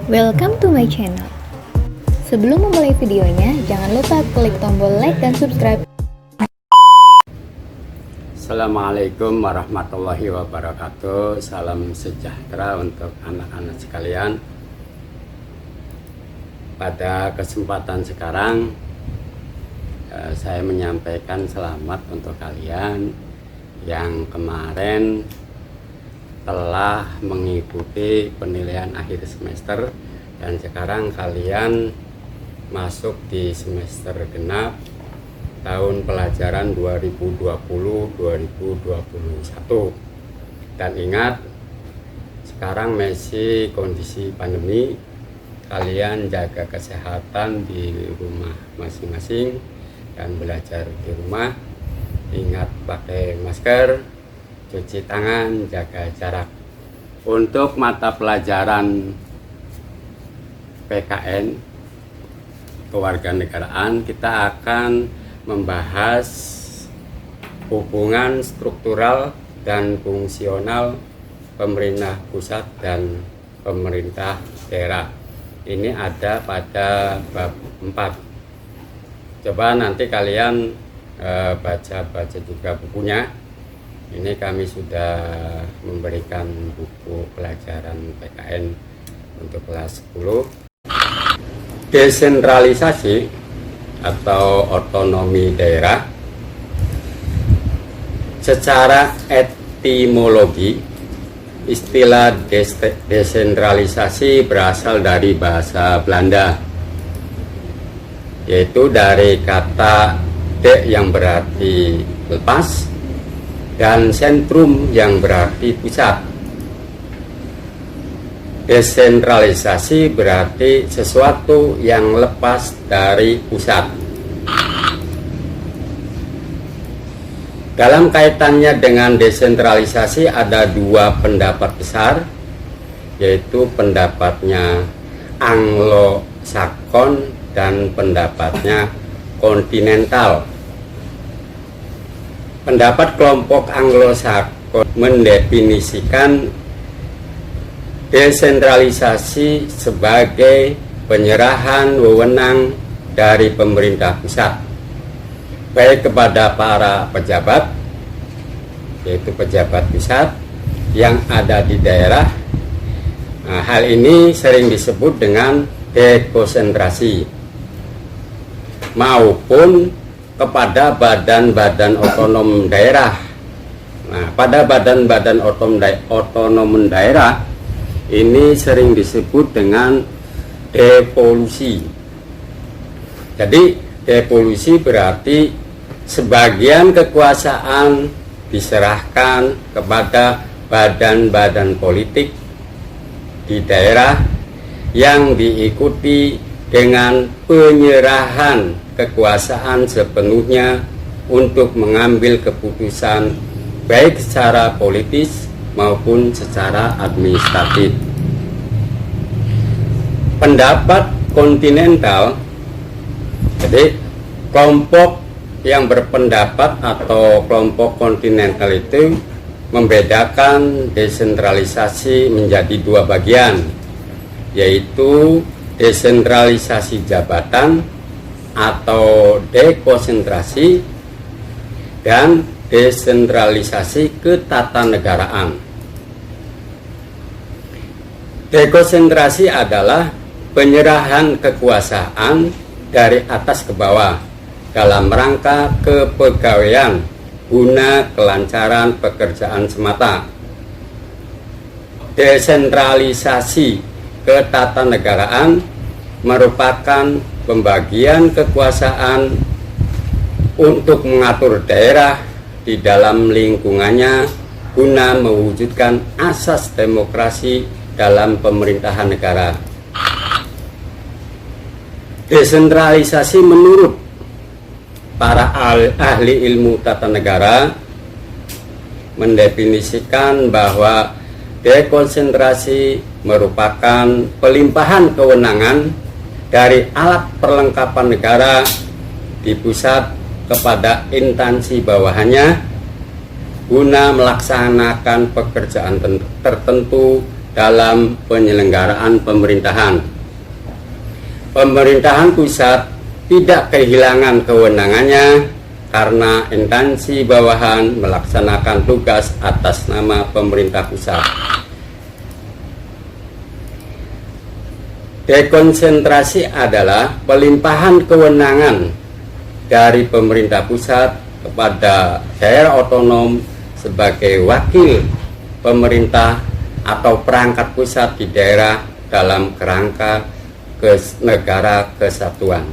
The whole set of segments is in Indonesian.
Welcome to my channel. Sebelum memulai videonya, jangan lupa klik tombol like dan subscribe. Assalamualaikum warahmatullahi wabarakatuh. Salam sejahtera untuk anak-anak sekalian. Pada kesempatan sekarang saya menyampaikan selamat untuk kalian yang kemarin telah mengikuti penilaian akhir semester dan sekarang kalian masuk di semester genap tahun pelajaran 2020-2021. Dan ingat, sekarang masih kondisi pandemi, kalian jaga kesehatan di rumah masing-masing dan belajar di rumah. Ingat pakai masker, cuci tangan, jaga jarak. Untuk mata pelajaran PKN kewarganegaraan, kita akan membahas hubungan struktural dan fungsional pemerintah pusat dan pemerintah daerah. Ini ada pada bab 4. Coba nanti kalian baca-baca juga bukunya. Ini kami sudah memberikan buku pelajaran PKN untuk kelas 10. Desentralisasi atau otonomi daerah. Secara etimologi, istilah desentralisasi berasal dari bahasa Belanda, yaitu dari kata de yang berarti lepas dan sentrum yang berarti pusat. Desentralisasi berarti sesuatu yang lepas dari pusat. Dalam kaitannya dengan desentralisasi ada dua pendapat besar, yaitu pendapatnya Anglo-Sakson dan pendapatnya kontinental. Pendapat kelompok Anglo-Sakson mendefinisikan desentralisasi sebagai penyerahan wewenang dari pemerintah pusat, baik kepada para pejabat, yaitu pejabat pusat yang ada di daerah. Nah, hal ini sering disebut dengan dekonsentrasi, maupun kepada badan-badan otonom daerah. Nah, pada badan-badan otonom daerah ini sering disebut dengan devolusi. Jadi devolusi berarti sebagian kekuasaan diserahkan kepada badan-badan politik di daerah yang diikuti dengan penyerahan kekuasaan sepenuhnya untuk mengambil keputusan baik secara politis maupun secara administratif. Pendapat kontinental, jadi kelompok yang berpendapat atau kelompok kontinental itu membedakan desentralisasi menjadi dua bagian, yaitu desentralisasi jabatan atau dekonsentrasi dan desentralisasi ketatanegaraan. Dekonsentrasi adalah penyerahan kekuasaan dari atas ke bawah dalam rangka kepegawaian guna kelancaran pekerjaan semata. Desentralisasi ketatanegaraan merupakan pembagian kekuasaan untuk mengatur daerah di dalam lingkungannya guna mewujudkan asas demokrasi dalam pemerintahan negara. Desentralisasi menurut para ahli ilmu tata negara mendefinisikan bahwa dekonsentrasi merupakan pelimpahan kewenangan dari alat perlengkapan negara di pusat kepada instansi bawahannya guna melaksanakan pekerjaan tertentu dalam penyelenggaraan pemerintahan. Pemerintahan pusat tidak kehilangan kewenangannya karena instansi bawahan melaksanakan tugas atas nama pemerintah pusat. Dekonsentrasi adalah pelimpahan kewenangan dari pemerintah pusat kepada daerah otonom sebagai wakil pemerintah atau perangkat pusat di daerah dalam kerangka negara kesatuan.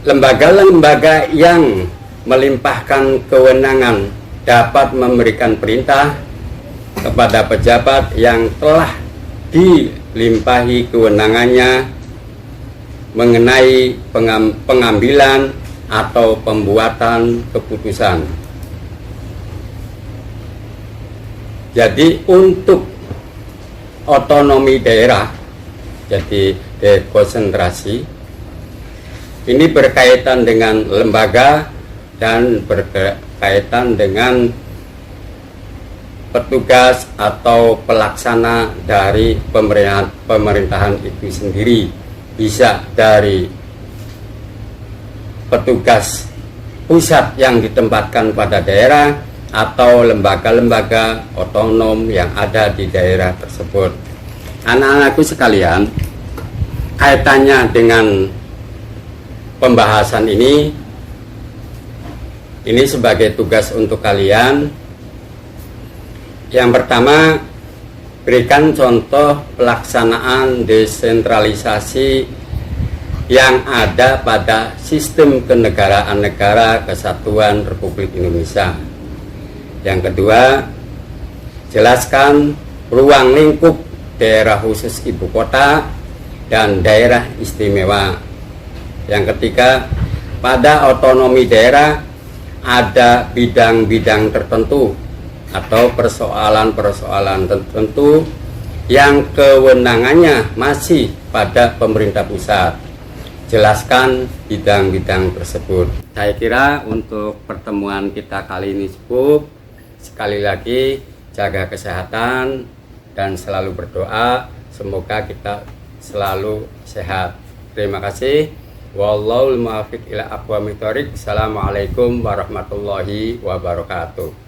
Lembaga-lembaga yang melimpahkan kewenangan dapat memberikan perintah kepada pejabat yang telah dilimpahi kewenangannya mengenai pengambilan atau pembuatan keputusan. Jadi untuk otonomi daerah, jadi dekonsentrasi, ini berkaitan dengan lembaga dan berkaitan dengan petugas atau pelaksana dari pemerintahan itu sendiri. Bisa dari petugas pusat yang ditempatkan pada daerah atau lembaga-lembaga otonom yang ada di daerah tersebut. Anak-anakku sekalian, kaitannya dengan pembahasan ini sebagai tugas untuk kalian. Yang pertama, berikan contoh pelaksanaan desentralisasi yang ada pada sistem kenegaraan negara kesatuan Republik Indonesia. Yang kedua, jelaskan ruang lingkup daerah khusus ibu kota dan daerah istimewa. Yang ketiga, pada otonomi daerah ada bidang-bidang tertentu atau persoalan-persoalan tertentu yang kewenangannya masih pada pemerintah pusat. Jelaskan bidang-bidang tersebut. Saya kira untuk pertemuan kita kali ini cukup. Sekali lagi, jaga kesehatan dan selalu berdoa semoga kita selalu sehat. Terima kasih. Wallahul muwaffiq ila aqwamit thoriq. Assalamualaikum warahmatullahi wabarakatuh.